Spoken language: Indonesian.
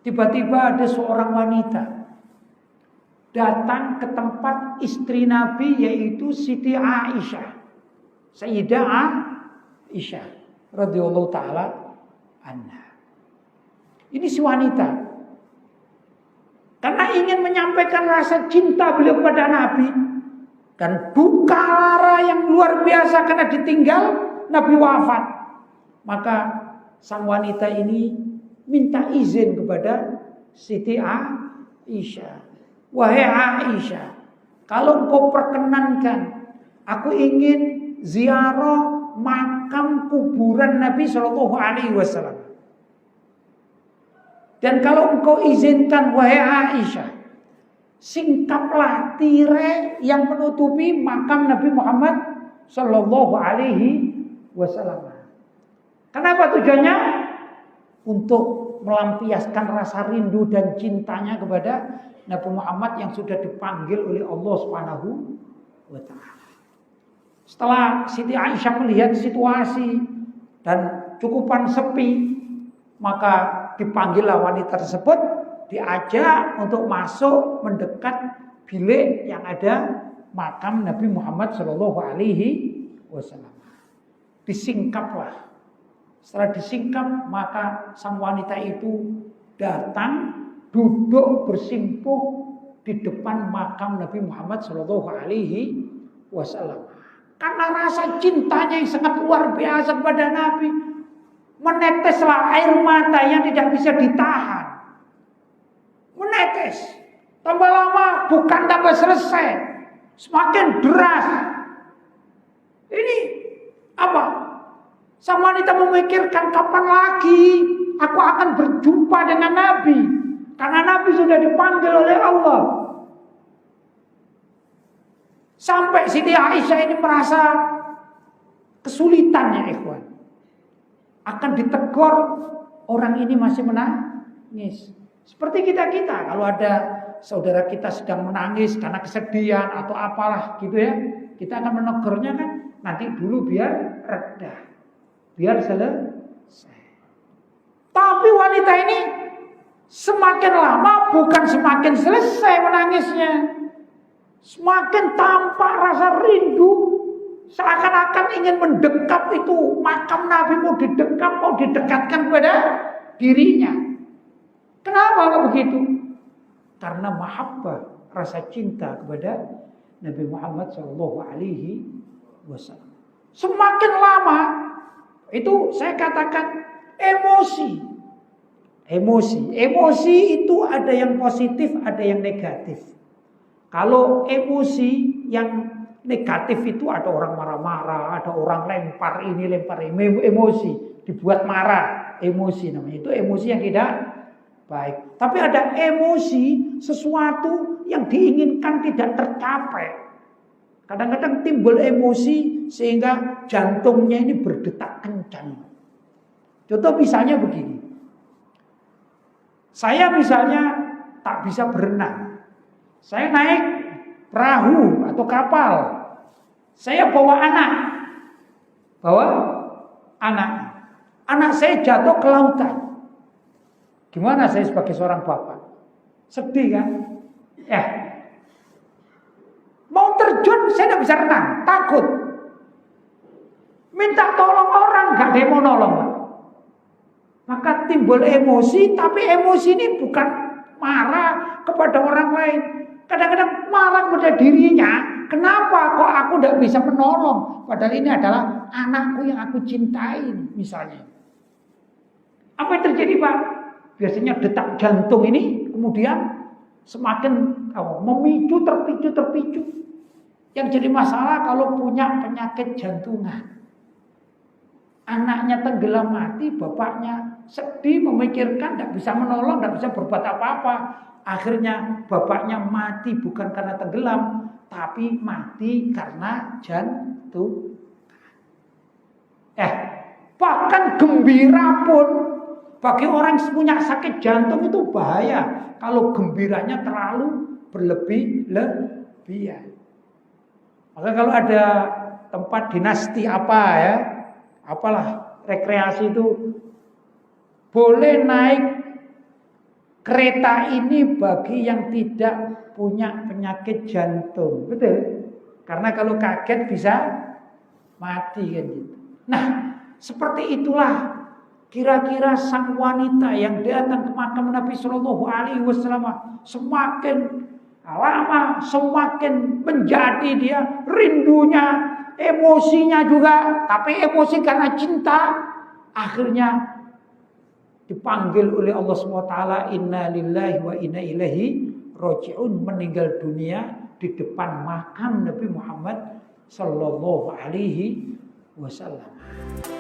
Tiba-tiba ada seorang wanita datang ke tempat istri Nabi, yaitu Siti Aisyah, Sayyidah Aisyah radhiyallahu taala anha. Ini si wanita, karena ingin menyampaikan rasa cinta beliau kepada Nabi dan duka lara yang luar biasa karena ditinggal Nabi wafat, maka sang wanita ini minta izin kepada Siti Aisyah. Wahai Aisyah, kalau engkau perkenankan, aku ingin ziarah makam kuburan Nabi Shallallahu Alaihi Wasallam. Dan kalau engkau izinkan, wahai Aisyah, singkaplah tirai yang menutupi makam Nabi Muhammad Shallallahu Alaihi Wasallam. Kenapa tujuannya? Untuk melampiaskan rasa rindu dan cintanya kepada Nabi Muhammad yang sudah dipanggil oleh Allah Subhanahu wa taala. Setelah Siti Aisyah melihat situasi dan cukupan sepi, maka dipanggillah wanita tersebut, diajak untuk masuk mendekat bilik yang ada makam Nabi Muhammad Shallallahu Alaihi Wasallam. Disingkaplah. Setelah disingkap, maka sang wanita itu datang duduk bersimpuh di depan makam Nabi Muhammad Shallallahu Alaihi Wasallam. Karena rasa cintanya yang sangat luar biasa kepada Nabi, meneteslah air mata yang tidak bisa ditahan. Menetes, tambah lama bukan tambah selesai, semakin deras. Ini apa? Sang wanita memikirkan, kapan lagi aku akan berjumpa dengan Nabi, karena Nabi sudah dipanggil oleh Allah. Sampai Siti Aisyah ini merasa kesulitan, ya ikhwan. Akan ditegur, orang ini masih menangis. Seperti kita kalau ada saudara kita sedang menangis karena kesedihan atau apalah gitu ya, kita akan menegurnya kan, nanti dulu biar reda, biar selesai. Tapi wanita ini semakin lama bukan semakin selesai menangisnya, semakin tampak rasa rindu, seakan-akan ingin mendekap itu makam Nabi, mau didekap, mau didekatkan kepada dirinya. Kenapa kok begitu? Karena mahabbah, rasa cinta kepada Nabi Muhammad Shallallahu Alaihi Wasallam. Semakin lama itu saya katakan emosi itu ada yang positif, ada yang negatif. Kalau emosi yang negatif itu ada orang marah-marah, ada orang lempar ini, lempar ini, emosi, dibuat marah, emosi namanya. Itu emosi yang tidak baik. Tapi ada emosi sesuatu yang diinginkan tidak tercapai. Kadang-kadang timbul emosi sehingga jantungnya ini berdetak kencang. Contoh misalnya begini. Saya misalnya tak bisa berenang. Saya naik perahu atau kapal. Saya bawa anak. Anak saya jatuh ke lautan. Gimana saya sebagai seorang bapak? Sedih kan? Mau terjun saya tidak bisa renang, takut. Minta tolong orang, gak ada yang mau nolong. Maka timbul emosi, tapi emosi ini bukan marah kepada orang lain. Kadang-kadang marah kepada dirinya. Kenapa kok aku tidak bisa menolong? Padahal ini adalah anakku yang aku cintai misalnya. Apa yang terjadi, Pak? Biasanya detak jantung ini kemudian semakin memicu, terpicu. Yang jadi masalah kalau punya penyakit jantungan. Anaknya tenggelam mati, bapaknya sedih, memikirkan, tidak bisa menolong, tidak bisa berbuat apa-apa. Akhirnya bapaknya mati bukan karena tenggelam, tapi mati karena jantung. Bahkan gembira pun bagi orang yang punya sakit jantung itu bahaya kalau gembiranya terlalu berlebihan. Maka kalau ada tempat dinasti apalah rekreasi itu boleh naik Kereta ini bagi yang tidak punya penyakit jantung. Betul? Karena kalau kaget bisa mati kan gitu. Nah, seperti itulah kira-kira sang wanita yang datang ke makam Nabi Shallallahu Alaihi Wasallam semakin lama semakin menjadi dia rindunya, emosinya juga, tapi emosi karena cinta akhirnya dipanggil oleh Allah SWT, inna lillahi wa inna ilaihi roji'un, meninggal dunia di depan makam Nabi Muhammad Sallallahu Alaihi Wasallam.